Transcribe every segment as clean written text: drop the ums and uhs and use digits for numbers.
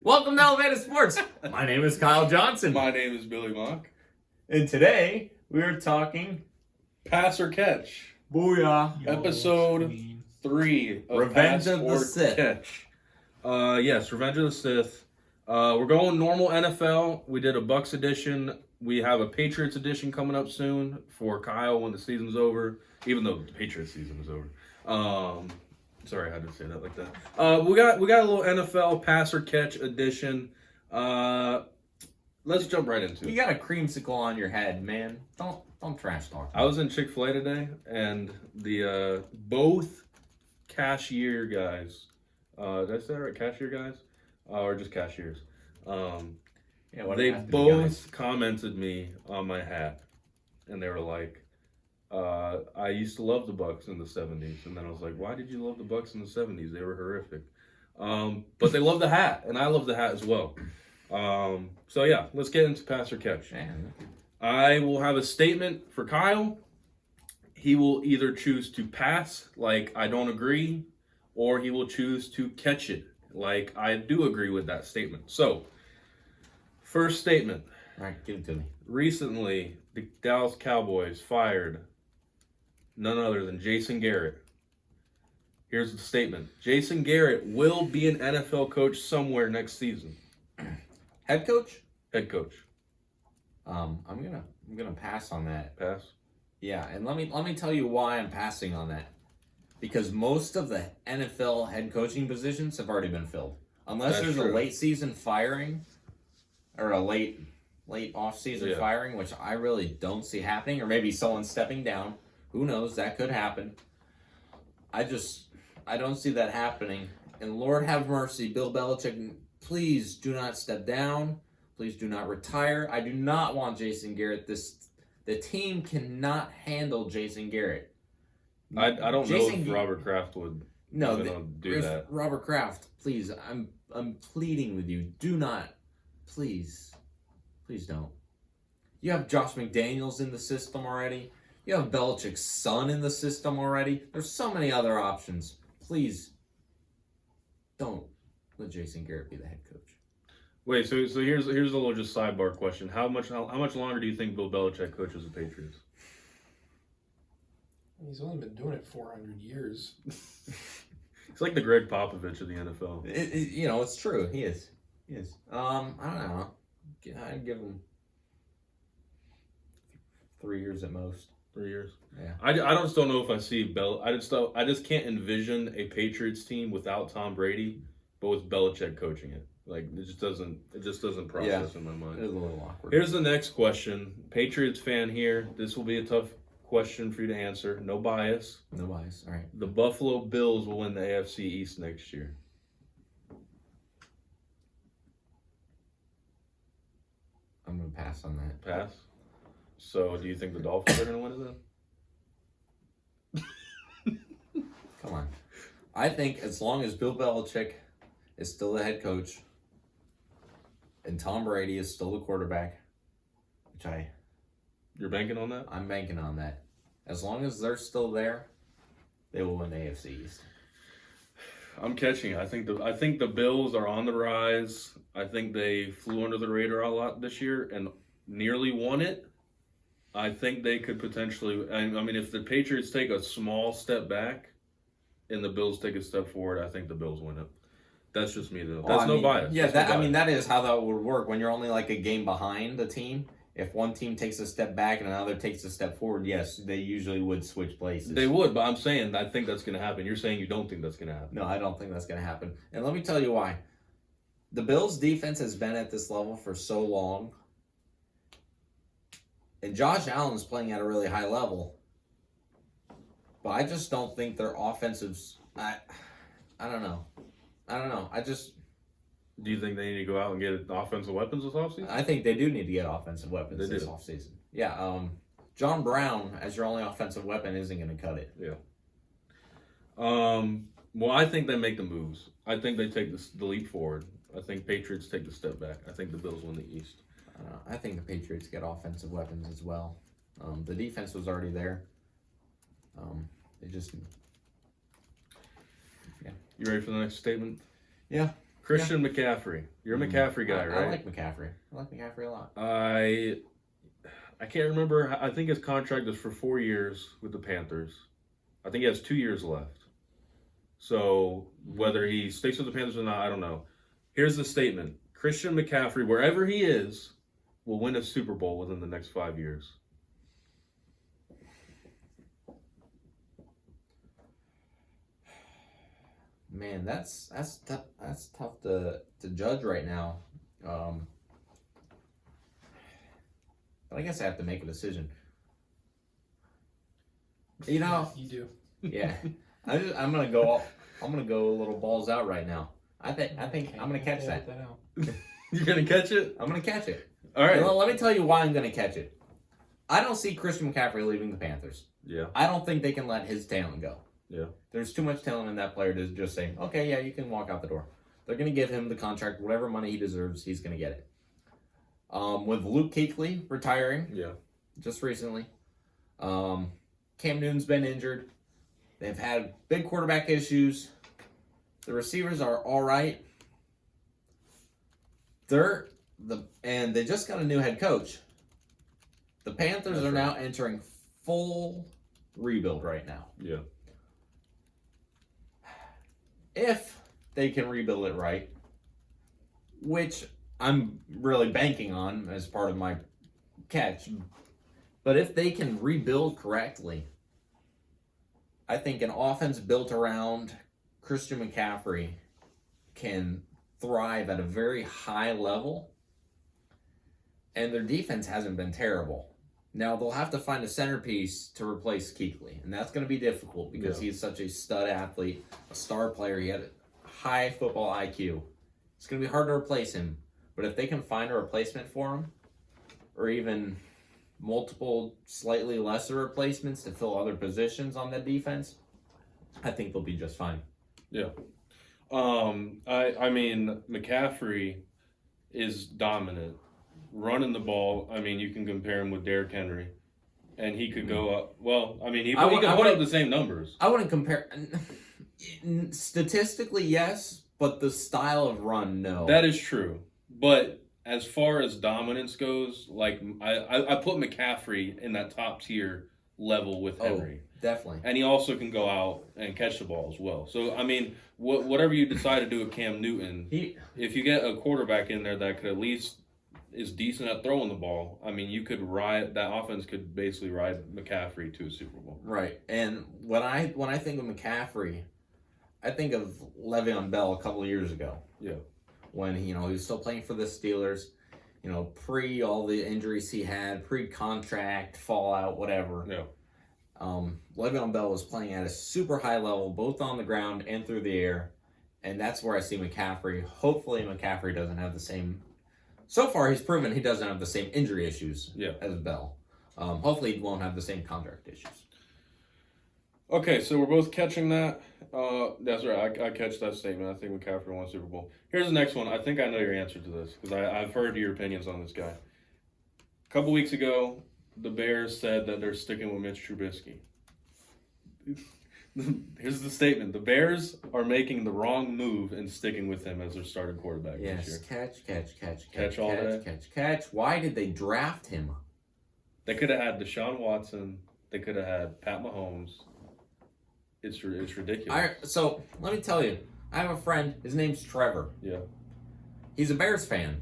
Welcome to Elevated Sports. My name is Kyle Johnson. My name is Billy Mock. And today we are talking Pass or Catch. Booyah. Episode 3 of Revenge Pass of the or Sith. Catch. Yes, Revenge of the Sith. We're going normal NFL. We did a Bucks edition. We have a Patriots edition coming up soon for Kyle when the season's over. Even though the Patriots season is over. Sorry, I had to say that like that. We got a little NFL Pass or Catch edition. Let's jump right into it. You got a creamsicle on your head, man. Don't trash talk. I was in Chick-fil-A today, and the both cashier guys, did I say that right? Cashier guys? Or just cashiers? Yeah, They both commented me on my hat, and they were like, I used to love the Bucks in the 70s. And then I was like, why did you love the Bucks in the 70s? They were horrific. But they love the hat, and I love the hat as well. So yeah, let's get into Pass or Catch. Man. I will have a statement for Kyle. He will either choose to pass, like I don't agree, or he will choose to catch it, like I do agree with that statement. So, first statement. All right, give it to me. Recently, the Dallas Cowboys fired none other than Jason Garrett. Here's the statement. Jason Garrett will be an NFL coach somewhere next season. Head coach? Head coach. I'm gonna pass on that. Pass. Yeah, and let me tell you why I'm passing on that. Because most of the NFL head coaching positions have already been filled. Unless That's there's true. a late season firing or a late off season firing, which I really don't see happening, or maybe someone stepping down. Who knows? That could happen. I don't see that happening. And Lord have mercy, Bill Belichick, please do not step down. Please do not retire. I do not want Jason Garrett. The team cannot handle Jason Garrett. I don't know Jason if Robert Kraft would do that. Robert Kraft, please, I'm pleading with you. Do not, please don't. You have Josh McDaniels in the system already. You have Belichick's son in the system already. There's so many other options. Please don't let Jason Garrett be the head coach. Wait, so here's a little just sidebar question. How much longer do you think Bill Belichick coaches the Patriots? He's only been doing it 400 years. It's like the Greg Popovich of the NFL. It's true. He is. I don't know. I'd give him 3 years at most. 3 years. Yeah. I just don't know if I see I just can't envision a Patriots team without Tom Brady, but with Belichick coaching it. Like it just doesn't process in my mind. It is a little awkward. Here's the next question. Patriots fan here. This will be a tough question for you to answer. No bias. No bias. All right. The Buffalo Bills will win the AFC East next year. I'm gonna pass on that. Pass. So, do you think the Dolphins are going to win it then? Come on. I think as long as Bill Belichick is still the head coach and Tom Brady is still the quarterback, which You're banking on that? I'm banking on that. As long as they're still there, they will win the AFC East. I'm catching it. I think the Bills are on the rise. I think they flew under the radar a lot this year and nearly won it. I think they could potentially. I mean, if the Patriots take a small step back and the Bills take a step forward, I think the Bills win it. That's just me, though. That's no bias. Yeah, That's no bias. that is how that would work when you're only like a game behind the team. If one team takes a step back and another takes a step forward, yes, they usually would switch places. They would, but I'm saying I think that's going to happen. You're saying you don't think that's going to happen. No, I don't think that's going to happen. And let me tell you why. The Bills' defense has been at this level for so long. And Josh Allen's playing at a really high level. But I just don't think their offensives... I don't know. Do you think they need to go out and get offensive weapons this offseason? I think they do need to get offensive weapons this offseason. Yeah, John Brown as your only offensive weapon isn't going to cut it. Yeah. Well, I think they make the moves. I think they take the leap forward. I think Patriots take the step back. I think the Bills win the East. I think the Patriots get offensive weapons as well. The defense was already there. They just... You ready for the next statement? Yeah. Christian McCaffrey. You're a McCaffrey guy, right? I like McCaffrey. I like McCaffrey a lot. I can't remember. I think his contract is for 4 years with the Panthers. I think he has 2 years left. So whether he sticks with the Panthers or not, I don't know. Here's the statement. Christian McCaffrey, wherever he is, will win a Super Bowl within the next 5 years. Man, that's tough to judge right now. But I guess I have to make a decision. You know, You do. yeah. I'm gonna go a little balls out right now. I think I'm gonna catch that. You're gonna catch it? I'm gonna catch it. All right. Well, let me tell you why I'm gonna catch it. I don't see Christian McCaffrey leaving the Panthers. Yeah. I don't think they can let his talent go. Yeah. There's too much talent in that player to just say, okay, yeah, you can walk out the door. They're going to give him the contract, whatever money he deserves, he's going to get it. With Luke Kuechly retiring just recently, Cam Newton's been injured. They've had big quarterback issues. The receivers are all right. And they just got a new head coach. The Panthers are now entering full rebuild right now. Yeah. If they can rebuild it right, which I'm really banking on as part of my catch, but if they can rebuild correctly, I think an offense built around Christian McCaffrey can thrive at a very high level, and their defense hasn't been terrible. Now, they'll have to find a centerpiece to replace Kuechly, and that's going to be difficult because he's such a stud athlete, a star player. He had a high football IQ. It's going to be hard to replace him, but if they can find a replacement for him, or even multiple slightly lesser replacements to fill other positions on that defense, I think they'll be just fine. Yeah. I mean, McCaffrey is dominant. Running the ball, I mean, you can compare him with Derrick Henry, and he could go up. Well, I mean, he could put up the same numbers. I wouldn't compare. Statistically, yes, but the style of run, no. That is true. But as far as dominance goes, like I put McCaffrey in that top tier level with Henry. Definitely. And he also can go out and catch the ball as well. So, I mean, whatever you decide to do with Cam Newton, if you get a quarterback in there that could at least is decent at throwing the ball, I mean, you could that offense could basically ride McCaffrey to a Super Bowl. Right. And when I think of McCaffrey, I think of Le'Veon Bell a couple of years ago. Yeah. When he was still playing for the Steelers, pre all the injuries he had, pre-contract, fallout, whatever. Yeah. Le'Veon Bell was playing at a super high level, both on the ground and through the air. And that's where I see McCaffrey. Hopefully McCaffrey doesn't have the same... So far, he's proven he doesn't have the same injury issues as Bell. Hopefully, he won't have the same contract issues. Okay, so we're both catching that. That's right. I catch that statement. I think McCaffrey won Super Bowl. Here's the next one. I think I know your answer to this because I've heard your opinions on this guy. A couple weeks ago, the Bears said that they're sticking with Mitch Trubisky. Here's the statement. The Bears are making the wrong move and sticking with him as their starting quarterback this year. Catch all day. Catch. Why did they draft him? They could have had Deshaun Watson. They could have had Pat Mahomes. It's ridiculous. So, let me tell you. I have a friend. His name's Trevor. Yeah. He's a Bears fan.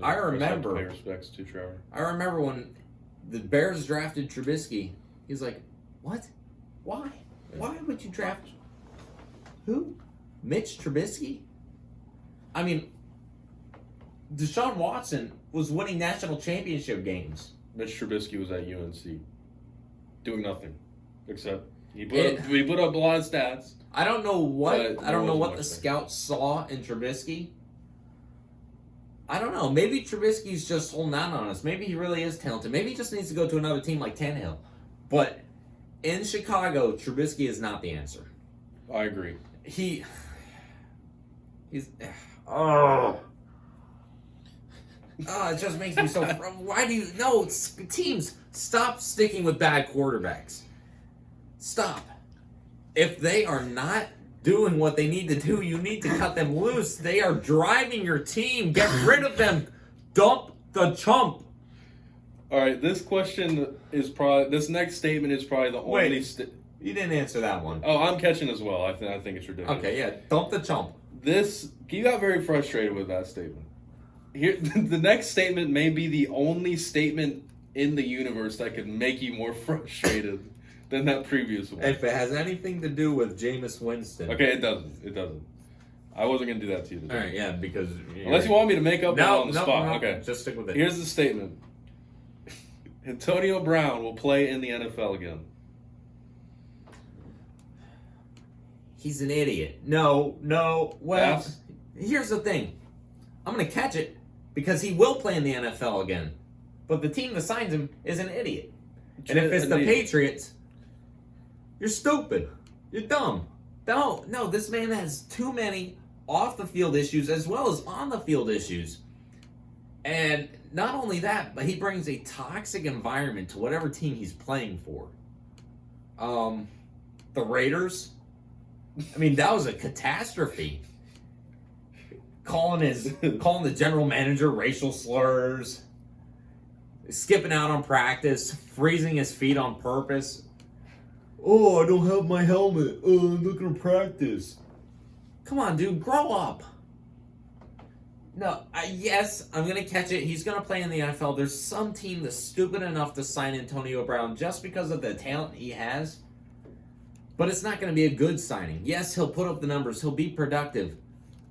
I remember. Pay respects to Trevor. I remember when the Bears drafted Trubisky. He's like, what? Why? Why would you draft who? Mitch Trubisky? I mean, Deshaun Watson was winning national championship games. Mitch Trubisky was at UNC, doing nothing, except he put up a lot of stats. I don't know what the thing. scouts saw in Trubisky. I don't know. Maybe Trubisky's just holding out on us. Maybe he really is talented. Maybe he just needs to go to another team like Tannehill. But in Chicago, Trubisky is not the answer. I agree. He's it just makes me so. Why do you? No, teams, stop sticking with bad quarterbacks. Stop. If they are not doing what they need to do. You need to cut them loose. They are driving your team. Get rid of them. Dump the chump. All right, this next statement is probably the only. You didn't answer that one. Oh, I'm catching as well. I think it's ridiculous. Okay, yeah, dump the chump. You got very frustrated with that statement. Here, the next statement may be the only statement in the universe that could make you more frustrated than that previous one. If it has anything to do with Jameis Winston. Okay, it doesn't. I wasn't going to do that to you today. All right, yeah, because... Unless you want me to make up one on the spot. No, okay, just stick with it. Here's the statement. Antonio Brown will play in the NFL again. He's an idiot. No. Well, Yes. Here's the thing. I'm going to catch it because he will play in the NFL again. But the team that signs him is an idiot. And if it's the Patriots, you're stupid. You're dumb. No, this man has too many off-the-field issues as well as on-the-field issues. And not only that, but he brings a toxic environment to whatever team he's playing for. The Raiders, I mean, that was a catastrophe. Calling the general manager racial slurs, skipping out on practice, freezing his feet on purpose. Oh, I don't have my helmet. Oh, I'm not gonna practice. Come on, dude, grow up. No, yes, I'm gonna catch it. He's gonna play in the NFL. There's some team that's stupid enough to sign Antonio Brown just because of the talent he has. But it's not gonna be a good signing. Yes, he'll put up the numbers. He'll be productive.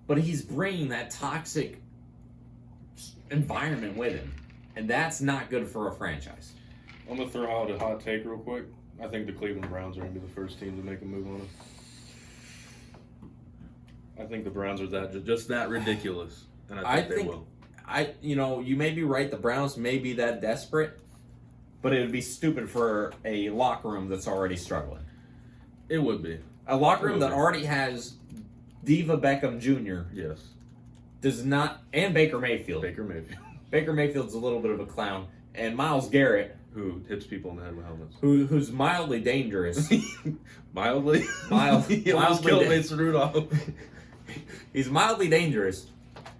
But he's bringing that toxic environment with him. And that's not good for a franchise. I'm going to throw out a hot take real quick. I think the Cleveland Browns are going to be the first team to make a move on him. I think the Browns are just that ridiculous. And I think they will. You may be right. The Browns may be that desperate. But it would be stupid for a locker room that's already struggling. It would be. A locker room that already has Diva Beckham Jr. Yes. does not, and Baker Mayfield. Baker Mayfield's a little bit of a clown, and Myles Garrett, who hits people in the head with helmets, who's mildly dangerous. mildly. He almost killed Mason Rudolph. He's mildly dangerous,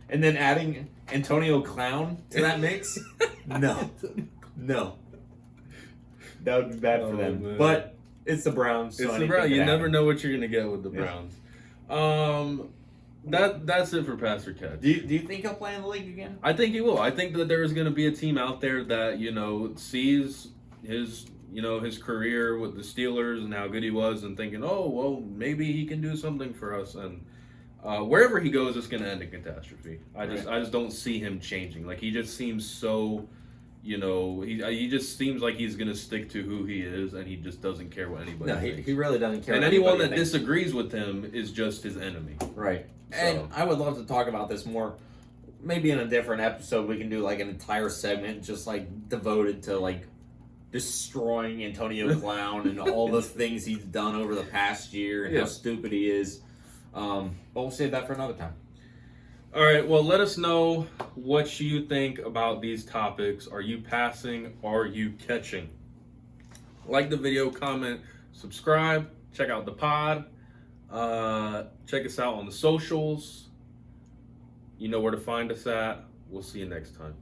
and then adding Antonio Clown to that mix. No, that would be bad for them. Man. But it's the Browns. So it's the Browns. You never know what you're gonna get with the Browns. That's it for Pastor Catch. Do you think he'll play in the league again? I think he will. I think that there is going to be a team out there that sees his career with the Steelers and how good he was, and thinking, oh well, maybe he can do something for us. And wherever he goes, it's going to end in catastrophe. I just don't see him changing. Like, he just seems so. He just seems like he's going to stick to who he is, and he just doesn't care what anybody thinks. He really doesn't care. And anyone that disagrees with him is just his enemy. Right. And I would love to talk about this more. Maybe in a different episode, we can do like an entire segment just like devoted to like destroying Antonio Clown and all the things he's done over the past year and how stupid he is. But we'll save that for another time. All right, well, let us know what you think about these topics. Are you passing? Are you catching? Like the video, comment, subscribe, check out the pod. Check us out on the socials. You know where to find us at. We'll see you next time.